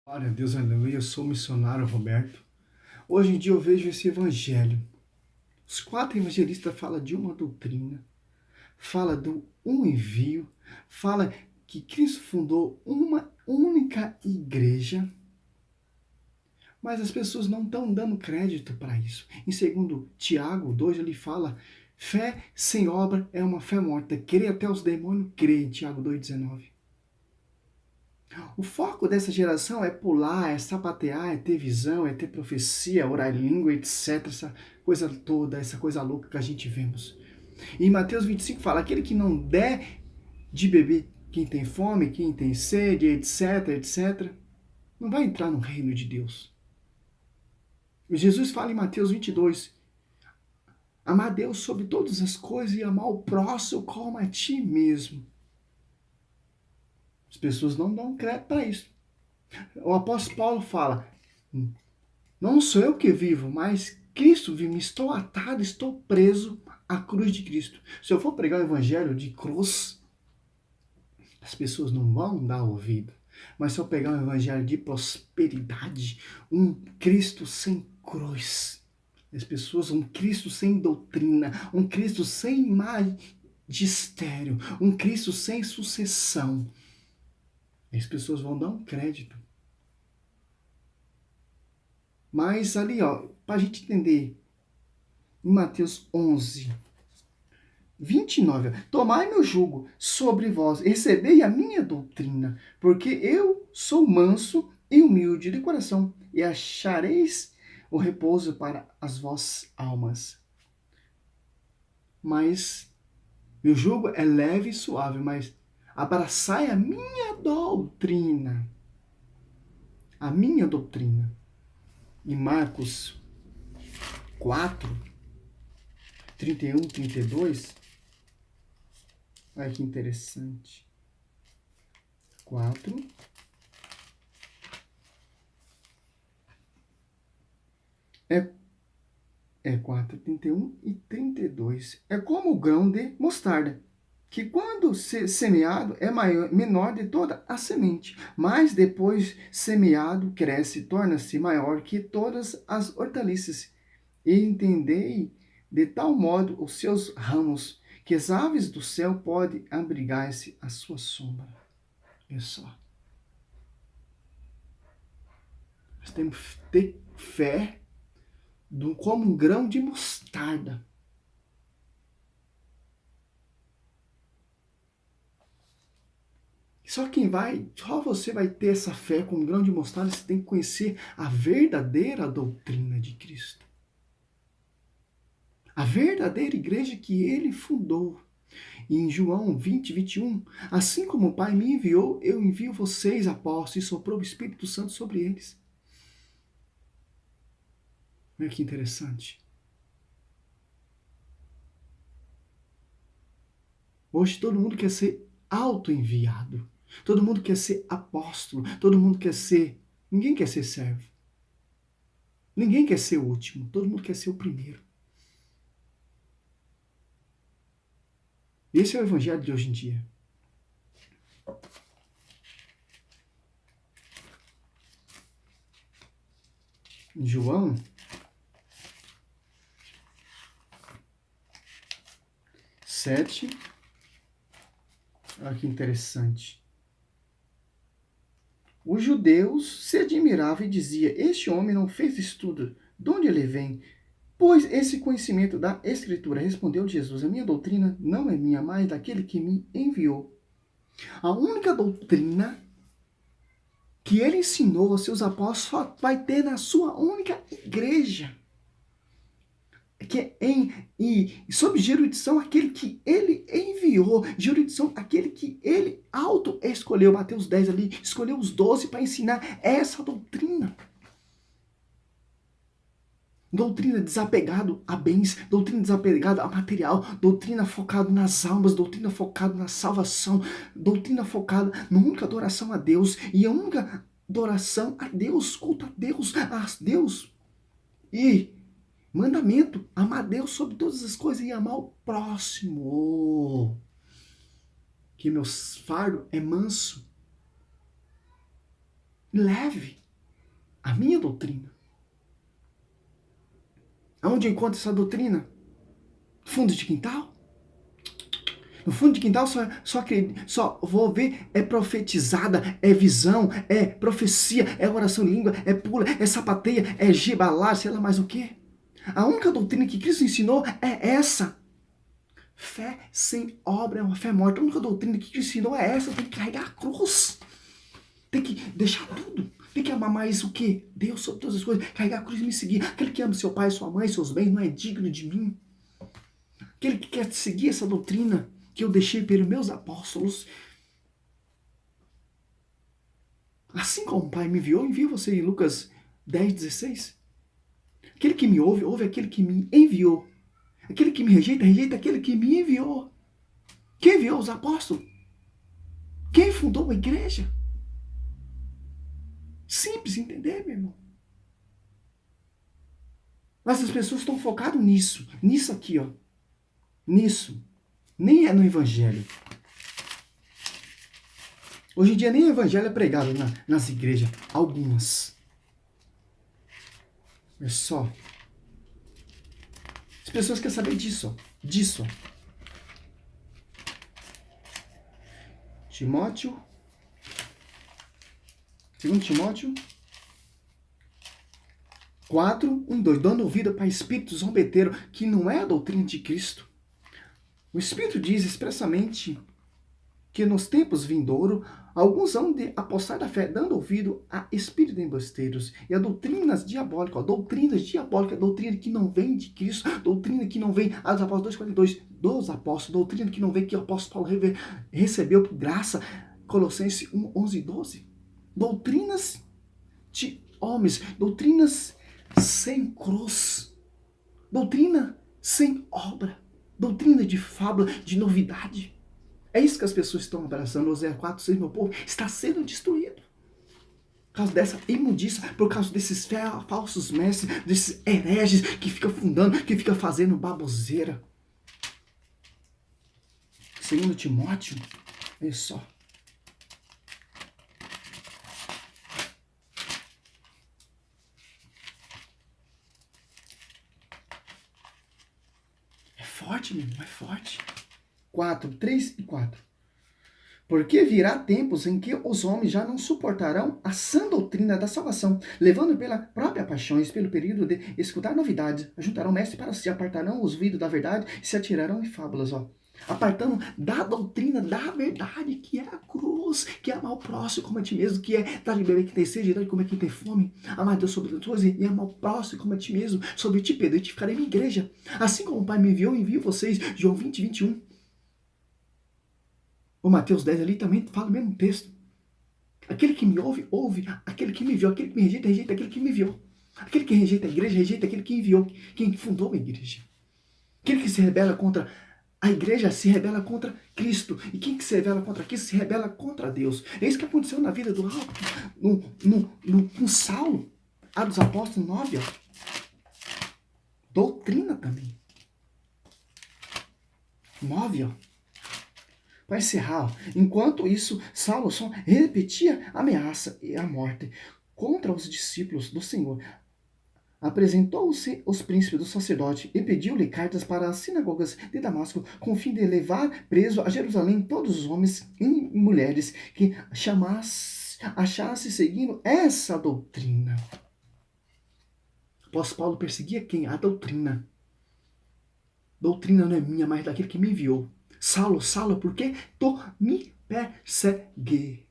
Glória a Deus, aleluia. Eu sou o missionário Roberto. Hoje em dia eu vejo esse evangelho. Os quatro evangelistas falam de uma doutrina, fala do um envio, fala que Cristo fundou uma única igreja, mas as pessoas não estão dando crédito para isso. Em segundo Tiago 2, ele fala: fé sem obra é uma fé morta. Crê até os demônios, crê, em Tiago 2,19. O foco dessa geração é pular, é sapatear, é ter visão, é ter profecia, orar em língua, etc. Essa coisa toda, essa coisa louca que a gente vemos. E em Mateus 25 fala: aquele que não der de beber quem tem fome, quem tem sede, etc, etc, não vai entrar no reino de Deus. E Jesus fala em Mateus 22: amar Deus sobre todas as coisas e amar o próximo como a ti mesmo. As pessoas não dão crédito para isso. O apóstolo Paulo fala: não sou eu que vivo, mas Cristo vive. Estou atado, estou preso à cruz de Cristo. Se eu for pregar o evangelho de cruz, as pessoas não vão dar ouvido. Mas se eu pegar um evangelho de prosperidade, um Cristo sem cruz, as pessoas, um Cristo sem doutrina, um Cristo sem magistério, um Cristo sem sucessão, as pessoas vão dar um crédito. Mas ali, ó, para a gente entender, em Mateus 11, 29. Tomai meu jugo sobre vós, recebei a minha doutrina, porque eu sou manso e humilde de coração, e achareis o repouso para as vossas almas. Mas meu jugo é leve e suave, mas abraçai a minha doutrina. A minha doutrina. Em Marcos 4, 31, 32. Olha que interessante. 4. É 4, 31 e 32. É como o grão de mostarda, que quando semeado é menor de toda a semente, mas depois semeado cresce, torna-se maior que todas as hortaliças. E entendei de tal modo os seus ramos, que as aves do céu podem abrigar-se à sua sombra. Olha só. Nós temos que ter fé como um grão de mostarda. Só você vai ter essa fé com um grão de mostarda, você tem que conhecer a verdadeira doutrina de Cristo. A verdadeira igreja que ele fundou. E em João 20, 21, assim como o Pai me enviou, eu envio vocês, apóstolos, e soprou o Espírito Santo sobre eles. Olha que interessante. Hoje todo mundo quer ser auto-enviado. Todo mundo quer ser apóstolo. Todo mundo quer ser... Ninguém quer ser servo. Ninguém quer ser o último. Todo mundo quer ser o primeiro. Esse é o evangelho de hoje em dia. Em João 7. Olha que interessante. Os judeus se admiravam e diziam: este homem não fez estudo. De onde ele vem? Pois esse conhecimento da Escritura. Respondeu Jesus: a minha doutrina não é minha, mas daquele que me enviou. A única doutrina que ele ensinou aos seus apóstolos só vai ter na sua única igreja. E sob jurisdição aquele que ele enviou, jurisdição aquele que ele auto-escolheu. Mateus 10 ali, escolheu os 12 para ensinar essa doutrina. Doutrina desapegado a bens, doutrina desapegada a material, doutrina focada nas almas, doutrina focada na salvação, doutrina focada na única adoração a Deus, e a única adoração a Deus, culto a Deus. E mandamento, amar a Deus sobre todas as coisas e amar o próximo. Que meu fardo é manso. Leve a minha doutrina. Aonde eu encontro essa doutrina? Fundo de quintal? No fundo de quintal só vou ver, é profetizada, é visão, é profecia, é oração em língua, é pula, é sapateia, é gibalar, sei lá mais o quê. A única doutrina que Cristo ensinou é essa. Fé sem obra é uma fé morta. A única doutrina que Cristo ensinou é essa. Tem que carregar a cruz. Tem que deixar tudo. Tem que amar mais o quê? Deus sobre todas as coisas. Carregar a cruz e me seguir. Aquele que ama seu pai, sua mãe, seus bens, não é digno de mim. Aquele que quer seguir essa doutrina que eu deixei pelos meus apóstolos. Assim como o Pai me enviou, envia você em Lucas 10:16. Aquele que me ouve, ouve aquele que me enviou. Aquele que me rejeita, rejeita aquele que me enviou. Quem enviou os apóstolos? Quem fundou a igreja? Simples entender, meu irmão. Mas as pessoas estão focadas nisso. Nisso aqui, ó. Nisso. Nem é no evangelho. Hoje em dia nem o evangelho é pregado nas igrejas. Algumas. É só. As pessoas querem saber disso, ó. Disso, ó. Timóteo. 2 Timóteo 4, 1, 2. Dando ouvido para espíritos zombeteiros, que não é a doutrina de Cristo. O Espírito diz expressamente que nos tempos vindouros, alguns hão de apostar da fé, dando ouvido a espíritos embusteiros e a doutrinas diabólicas. Doutrinas diabólicas, doutrina que não vem de Cristo, doutrina que não vem, dos Apóstolos 2,42, dos apóstolos, doutrina que não vem, que o apóstolo Paulo recebeu por graça, Colossenses 1, 11 e 12. Doutrinas de homens, doutrinas sem cruz, doutrina sem obra, doutrina de fábula, de novidade. É isso que as pessoas estão abraçando. Oséias 4:6, meu povo está sendo destruído. Por causa dessa imundícia, por causa desses falsos mestres, desses hereges que ficam fundando, que ficam fazendo baboseira. 2 Timóteo, olha só. É forte, meu irmão, é forte. 4, 3 e 4. Porque virá tempos em que os homens já não suportarão a sã doutrina da salvação, levando pela própria paixões, pelo período de escutar novidades, ajuntarão mestre para si, apartarão os ouvidos da verdade e se atirarão em fábulas, ó. Apartando da doutrina da verdade, que é a cruz, que é amar o próximo como a ti mesmo, que é dar de beber que tem sede, dar de comer quem tem fome, amar Deus sobre todas e amar o próximo como a ti mesmo, sobre ti, Pedro, e te ficarei minha igreja. Assim como o Pai me enviou, envio vocês, João 20, 21. O Mateus 10 ali também fala o mesmo texto. Aquele que me ouve, ouve. Aquele que me enviou. Aquele que me rejeita, rejeita aquele que me enviou. Aquele que rejeita a igreja, rejeita aquele que enviou. Quem fundou a igreja. Aquele que se rebela contra a igreja, se rebela contra Cristo. E quem que se rebela contra Cristo, se rebela contra Deus. É isso que aconteceu na vida do com Saulo. Atos Apóstolos 9, ó. Doutrina também. 9, ó. Para encerrar, enquanto isso, Saulo só repetia a ameaça e a morte contra os discípulos do Senhor. Apresentou-se aos príncipes do sacerdote e pediu-lhe cartas para as sinagogas de Damasco, com o fim de levar preso a Jerusalém todos os homens e mulheres que achasse seguindo essa doutrina. O apóstolo Paulo perseguia quem? A doutrina. Doutrina não é minha, mas daquele que me enviou. Saulo, Saulo, por que tu me persegue?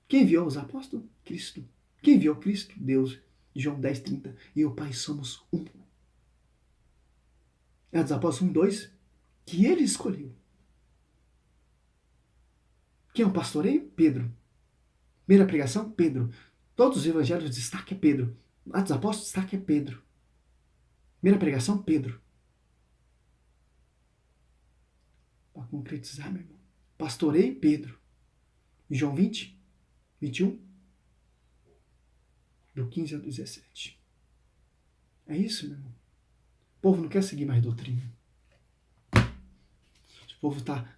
Quem enviou os apóstolos? Cristo. Quem enviou Cristo? Deus. João 10:30. E o Pai somos um. É dos Apóstolos 1:2 que ele escolheu. Quem é o pastoreio? Pedro. Primeira pregação? Pedro. Todos os evangelhos destaque é Pedro. Atos dos Apóstolos destaque é Pedro. Primeira pregação? Pedro. Para concretizar, meu irmão. Pastoreio Pedro. João 20, 21, do 15 ao 17. É isso, meu irmão. O povo não quer seguir mais doutrina. O povo está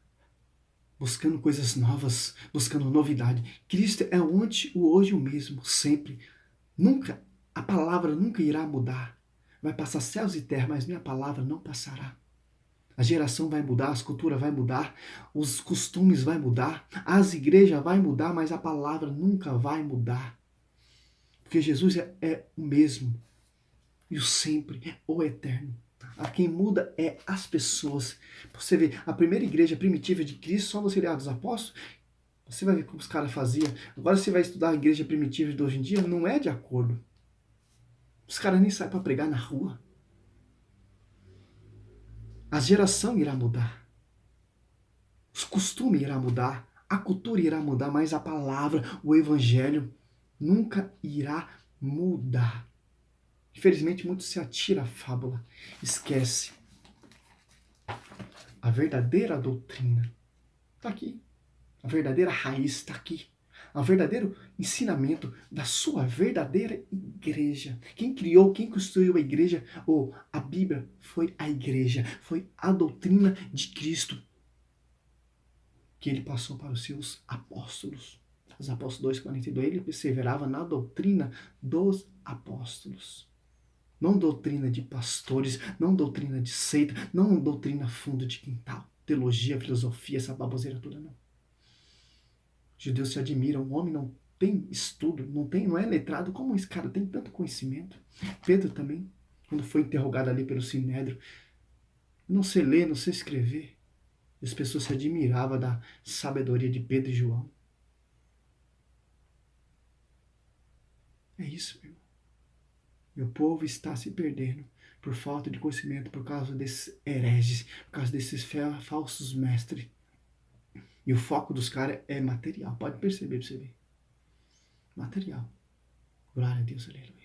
buscando coisas novas, buscando novidade. Cristo é o ontem, o hoje e o mesmo, sempre. Nunca, a palavra nunca irá mudar. Vai passar céus e terra, mas minha palavra não passará. A geração vai mudar, as culturas vai mudar, os costumes vai mudar, as igrejas vai mudar, mas a palavra nunca vai mudar. Porque Jesus é o mesmo, e o sempre, o eterno. A quem muda é as pessoas. Você vê, a primeira igreja primitiva de Cristo, só você ler Atos dos Apóstolos, você vai ver como os caras faziam. Agora você vai estudar a igreja primitiva de hoje em dia, não é de acordo. Os caras nem saem para pregar na rua. A geração irá mudar. Os costumes irão mudar. A cultura irá mudar, mas a palavra, o evangelho, nunca irá mudar. Infelizmente, muito se atira à fábula. Esquece. A verdadeira doutrina está aqui. A verdadeira raiz está aqui. O verdadeiro ensinamento da sua verdadeira igreja. Quem criou, quem construiu a igreja, ou a Bíblia, foi a igreja. Foi a doutrina de Cristo que ele passou para os seus apóstolos. Os apóstolos 2:42, ele perseverava na doutrina dos apóstolos. Não doutrina de pastores, não doutrina de seita, não doutrina fundo de quintal. Teologia, filosofia, essa baboseira toda, não. Os judeus se admiram, o homem não tem estudo, não é letrado, como esse cara tem tanto conhecimento? Pedro também, quando foi interrogado ali pelo Sinédrio, não sei ler, não sei escrever. As pessoas se admiravam da sabedoria de Pedro e João. É isso, meu irmão. Meu povo está se perdendo por falta de conhecimento, por causa desses hereges, por causa desses falsos mestres. E o foco dos caras é material. Pode perceber pra você ver. Material. Glória a Deus, aleluia.